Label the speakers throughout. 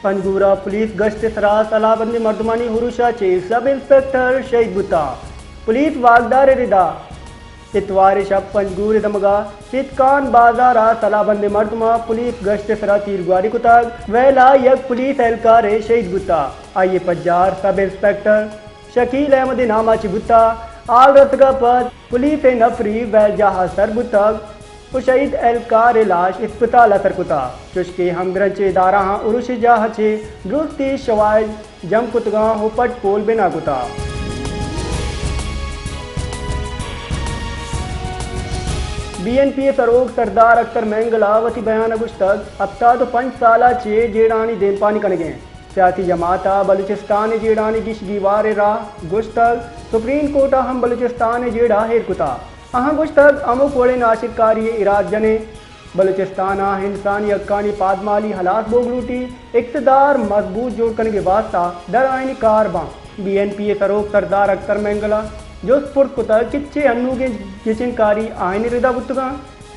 Speaker 1: पंजगूरा police गश्त सरास अलाबंदी मर्दमानी हुरुशा चे sub inspector शहीद बुता पुलिस वागदार रिदा इतवार शब पंजगूर दमगा चितकान बाजार सलाबंदी मर्दमा पुलिस गश्त सरा तीरगुआरी कुताग वेला यक पुलिस एहलकार शहीद बुता आइए पज्जार सब इंस्पेक्टर शकील अहमद नामाची बुता आल रतगा पद पुलिस नफरी वैल जहा सर बुताग शहीद एहलकार लाश अस्पताल असर कुता चुशके हमग्रंचे दारा उरुश जाहचे दुरुस्ती शवाइल जम कुतगा हुपट पोल बिना कुता BNP सरोग सरदार अख्तर महंगला वसी बयान गुश्तक हफ्ता तो 5 साला चे जेड़ानी देन पानी कनगे सियासी जमाता बलूचिस्तान जेड़ानी गिशगीवार राह गुश्तक सुप्रीम कोर्ट हम बलूचिस्तान जेड़ा हेर कुता अहाँ गुश्तक अमुक वड़े नाशिकारी इराद जने बलूचिस्तान हिंदुस्तानी अक्कानी पादमाली हलास बोगलूटी इक़्तिदार मजबूत जोड़ करने के वास्ता दर आइनी कारबां BNP सरोग सरदार अख्तर महंगला जोधपुर कुता किच्चे अन्नू के किचनकारी आइनी रिदा बुतगा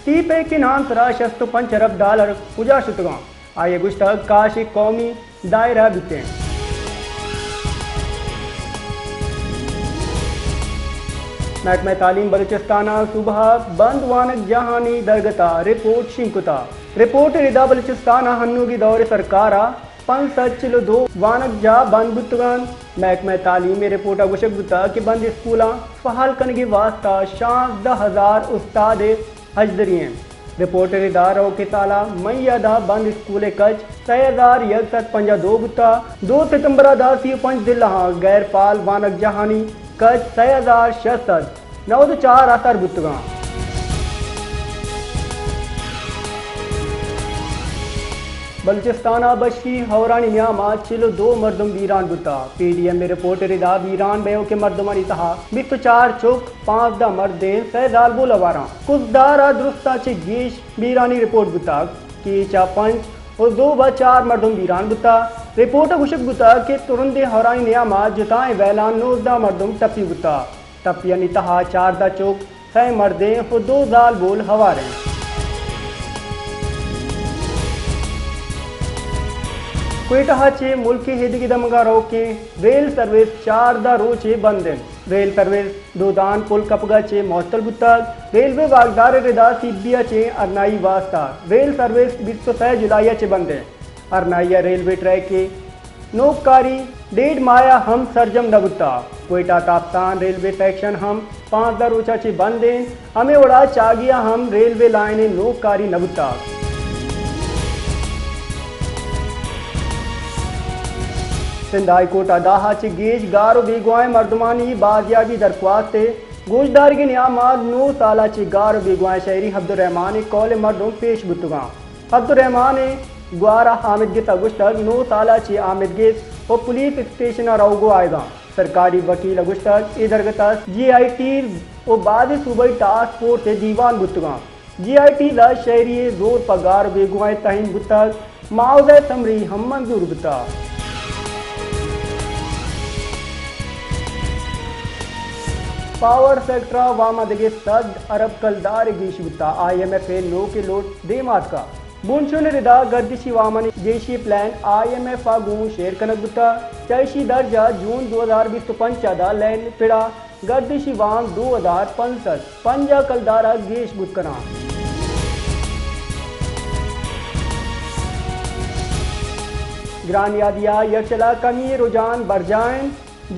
Speaker 1: सीपे के नाम सरा $65 अरब पूजा शुतगा आये गुश्तक काशी कौमी दायरा बीते महकमा तालीम बलूचिस्तान सुबह बंद वानक जहानी दरगता रिपोर्ट शिंकुता रिपोर्ट रिदा बलूचिस्तान हन्नू की दौरे सरकार 5 वानक जा बंद बुतगान महकमा तालीम में रिपोर्ट गुशक बुता कि बंद स्कूल फहाल कन के वास्ता 10,000 उस्ताद हजदरियन रिपोर्ट रिदा रो के साला मैदा बंद स्कूल कच 6,152 बुता 2 सितंबर 5 दिल्ला गैर पाल वानक जहानी कच 6,694 असर बुतगा बलूचिस्तान बशी हौरानी न्यामा चिलो 2 मर्दम वीरान बुता PDM में रिपोर्ट रिदा वीरान बयो के मर्दमानी तहा 24 चौक 5 दा मर्दे सैदाल बोलवारा कुजदारा दुरुस्ता चे गीश वीरानी रिपोर्ट बुता की चा 5 और 2/4 मर्दम वीरान बुता रिपोर्ट गुशक बुता के तुरंदे हौरानी न्यामा जुताएं वैलान 19 मर्दम टपी बुता टपिया नितहा 4 दा चौक 6 मर्दे और 2 जाल बोल हवारे क्वेटा चे मुल्क के हिद की दमगा रोके रेल सर्विस 4 दा रोचे बंद रेल सर्विस दोदान पुल कपगा चे मौतल बुता रेलवे वागदार रिदा सीबिया चे अरनाई वास्ता रेल सर्विस 26 जुलाई चे बंद अरनाइया रेलवे ट्रैक के नौकारी 1.5 माया हम सरजम नबुता क्वेटा ताप्तान रेलवे सेक्शन हम 5 दा रोचा चे बंद हमें उड़ा चागिया हम रेलवे लाइन नौकारी नबुता सिंध हाई कोर्ट अदाहा चे गेज गारो बेगुआए मर्दमानी बाजियाबी दरख्वास्त गोशदार के नियामात 9 साला चे गारो बेगुआए शहरी अब्दुर्रहमान कौल मर्दों पेश बुतगा अब्दुर्रहमान ग्वारा हामिद गे तगुश्तक 9 साला चे आमिद गे और पुलिस स्टेशन रोगो आएगा सरकारी वकील अगुश्तक इधरगता GIT और बाद सूबाई टास्क फोर्स से दीवान बुतगा GIT ला शहरी जोर पगार बेगुआए तहीन बुतक माउज़े समरी हम मंजूर बुता पावर सेक्टर वामदगे सद अरब कलदार गीशुता IMF नो के लोट देमात का बुनशुन रिदा गर्दिशी वामनी जेशी प्लान IMF आगू शेर कनक बुता चैशी दर्जा जून 2025 दा लैन पिड़ा गर्दिशी वाम 2065 पंजा कलदारा गेश बुतकना ग्रान यादिया यक्षला कमी रुझान बरजाइन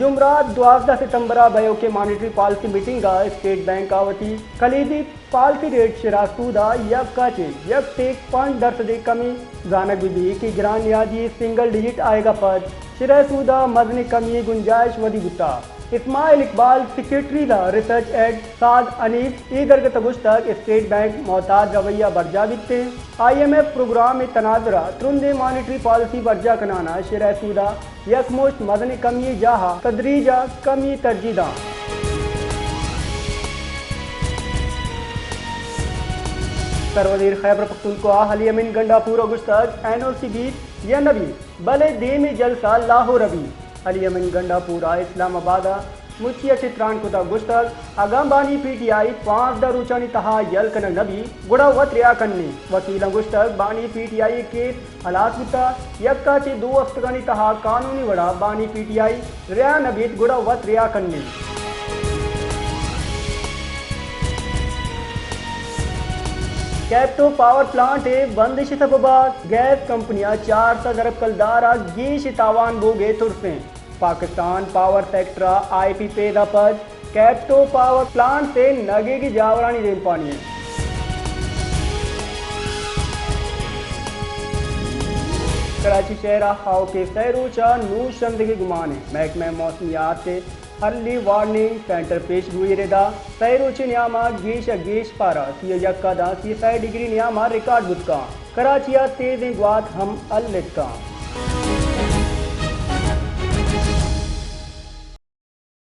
Speaker 1: जुमरात 12 सितंबर बयो के monetary policy meeting state bank आवती खलीदी पॉलिसी रेट शिरासूदा यक काचे यक टेक 5% कमी जानक भी की ग्रान यादी सिंगल डिजिट आएगा पद शिरासूदा मजनी कमी गुंजाइश वदी बुता Ismail Iqbal secretary the research एड साद अनीस ईदर के तगुश्तक स्टेट बैंक मोहताज रवैया बरजा बिकते IMF प्रोग्राम में तनाजरा तुरंदे मॉनिटरी पॉलिसी बरजा कनाना शिरासूदा यकमुश्त मदनी कमी जहा तदरीजा कमी तरजीदा सरवजीर खैबर पख्तूनख्वा हलियमिन गंडापुर गुश्तक NOC बीत या नबी भले दे में जलसा लाहौर रबी हलियमिन गंडापुरा इस्लामाबाद मुचिया चित्रान कुता गुस्तक अगंबानी पीटीआई 5 रुचानी तहा यलकन नबी गुड़ा वत रिया कन्नी वकील गुस्तक बानी पीटीआई के हलात कुता यक्का चे 2 हफ्तगानी तहा कानूनी वड़ा बानी पीटीआई रिया नबीत गुड़ा वत रिया कन्नी कैप्टो पावर प्लांट बंदिश सबबा गैस कंपनियां 400 अरब कलदारा गीश तावान बोगे तुरफे पाकिस्तान पावर सेक्टर आईपी पैदा पर कैप्टो पावर प्लांट से नगे की जावरानी रेल पानी है। कराची शहर हाउ के सैरूचा नूर शंद के गुमान है महकमा मौसमियात से अर्ली वार्निंग सेंटर पेश हुई रेदा सैरूची नियामा गेश पारा सी यक्का दा 30 डिग्री नियामा रिकॉर्ड बुतका कराचिया तेज ग्वात हम अल का